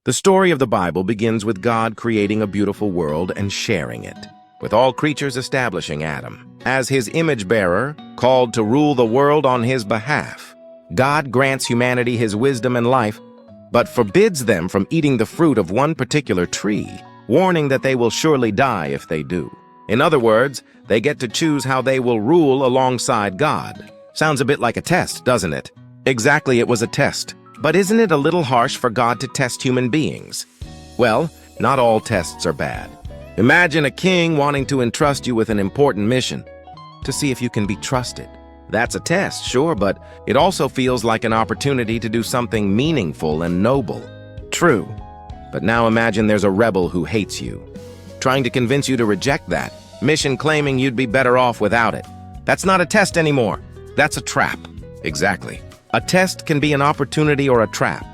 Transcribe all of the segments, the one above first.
The story of the Bible begins with God creating a beautiful world and sharing it, with all creatures establishing Adam as his image-bearer, called to rule the world on his behalf. God grants humanity his wisdom and life, but forbids them from eating the fruit of one particular tree, warning that they will surely die if they do. In other words, they get to choose how they will rule alongside God. Sounds a bit like a test, doesn't it? Exactly, it was a test. But isn't it a little harsh for God to test human beings? Well, not all tests are bad. Imagine a king wanting to entrust you with an important mission to see if you can be trusted. That's a test, sure, but it also feels like an opportunity to do something meaningful and noble. True. But now imagine there's a rebel who hates you, trying to convince you to reject that mission, claiming you'd be better off without it. That's not a test anymore. That's a trap. Exactly. A test can be an opportunity or a trap,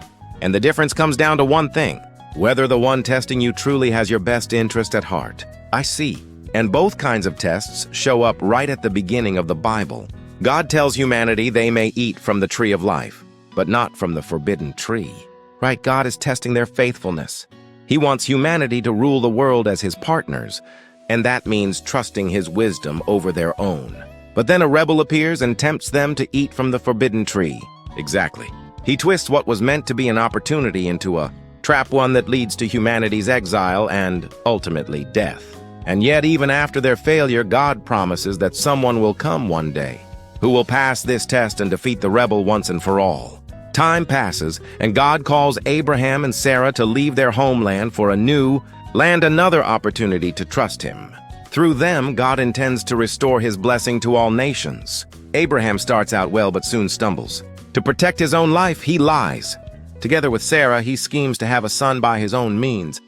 and the difference comes down to one thing: whether the one testing you truly has your best interest at heart. I see. And both kinds of tests show up right at the beginning of the Bible. God tells humanity they may eat from the tree of life, but not from the forbidden tree. Right, God is testing their faithfulness. He wants humanity to rule the world as his partners, and that means trusting his wisdom over their own. But then a rebel appears and tempts them to eat from the forbidden tree. Exactly. He twists what was meant to be an opportunity into a trap, one that leads to humanity's exile and, ultimately, death. And yet, even after their failure, God promises that someone will come one day who will pass this test and defeat the rebel once and for all. Time passes, and God calls Abraham and Sarah to leave their homeland for a new land, another opportunity to trust him. Through them, God intends to restore his blessing to all nations. Abraham starts out well but soon stumbles. To protect his own life, he lies. Together with Sarah, he schemes to have a son by his own means,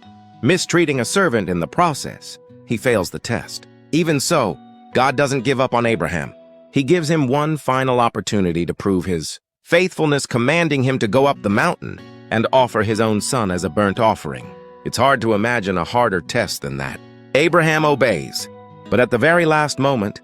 mistreating a servant in the process. He fails the test. Even so, God doesn't give up on Abraham. He gives him one final opportunity to prove his faithfulness, commanding him to go up the mountain and offer his own son as a burnt offering. It's hard to imagine a harder test than that. Abraham obeys, but at the very last moment,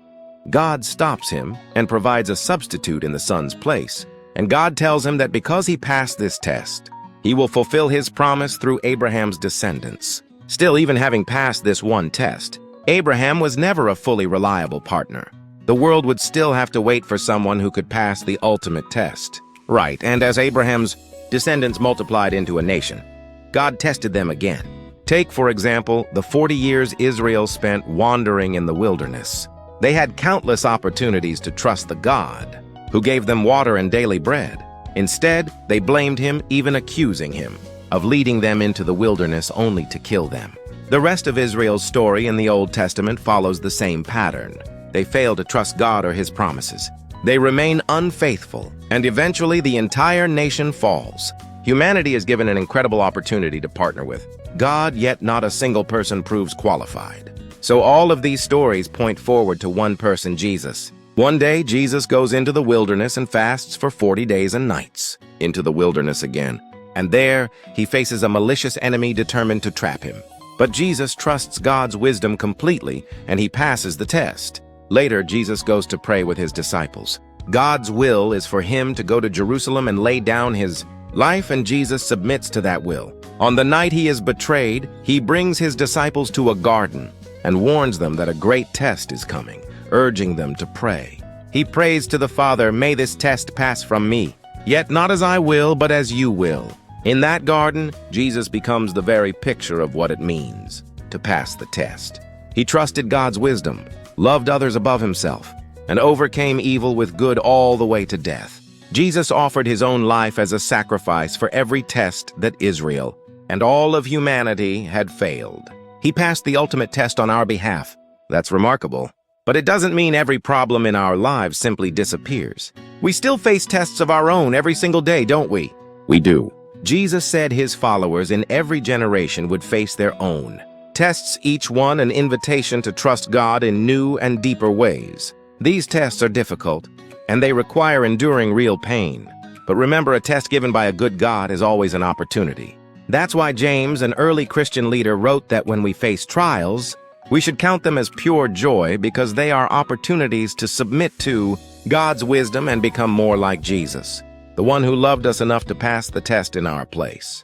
God stops him and provides a substitute in the son's place. And God tells him that because he passed this test, he will fulfill his promise through Abraham's descendants. Still, even having passed this one test, Abraham was never a fully reliable partner. The world would still have to wait for someone who could pass the ultimate test. Right, and as Abraham's descendants multiplied into a nation, God tested them again. Take, for example, the 40 years Israel spent wandering in the wilderness. They had countless opportunities to trust the God who gave them water and daily bread. Instead, they blamed him, even accusing him of leading them into the wilderness only to kill them. The rest of Israel's story in the Old Testament follows the same pattern. They fail to trust God or his promises. They remain unfaithful, and eventually the entire nation falls. Humanity is given an incredible opportunity to partner with God, yet not a single person proves qualified. So all of these stories point forward to one person, Jesus. One day, Jesus goes into the wilderness and fasts for 40 days and nights. Into the wilderness again. And there, he faces a malicious enemy determined to trap him. But Jesus trusts God's wisdom completely, and he passes the test. Later, Jesus goes to pray with his disciples. God's will is for him to go to Jerusalem and lay down his life, and Jesus submits to that will. On the night he is betrayed, he brings his disciples to a garden and warns them that a great test is coming, urging them to pray. He prays to the Father, "May this test pass from me, yet not as I will, but as you will." In that garden, Jesus becomes the very picture of what it means to pass the test. He trusted God's wisdom, loved others above himself, and overcame evil with good all the way to death. Jesus offered his own life as a sacrifice for every test that Israel and all of humanity had failed. He passed the ultimate test on our behalf. That's remarkable. But it doesn't mean every problem in our lives simply disappears. We still face tests of our own every single day, don't we? We do. Jesus said his followers in every generation would face their own tests, each one an invitation to trust God in new and deeper ways. These tests are difficult, and they require enduring real pain. But remember, a test given by a good God is always an opportunity. That's why James, an early Christian leader, wrote that when we face trials, we should count them as pure joy because they are opportunities to submit to God's wisdom and become more like Jesus, the one who loved us enough to pass the test in our place.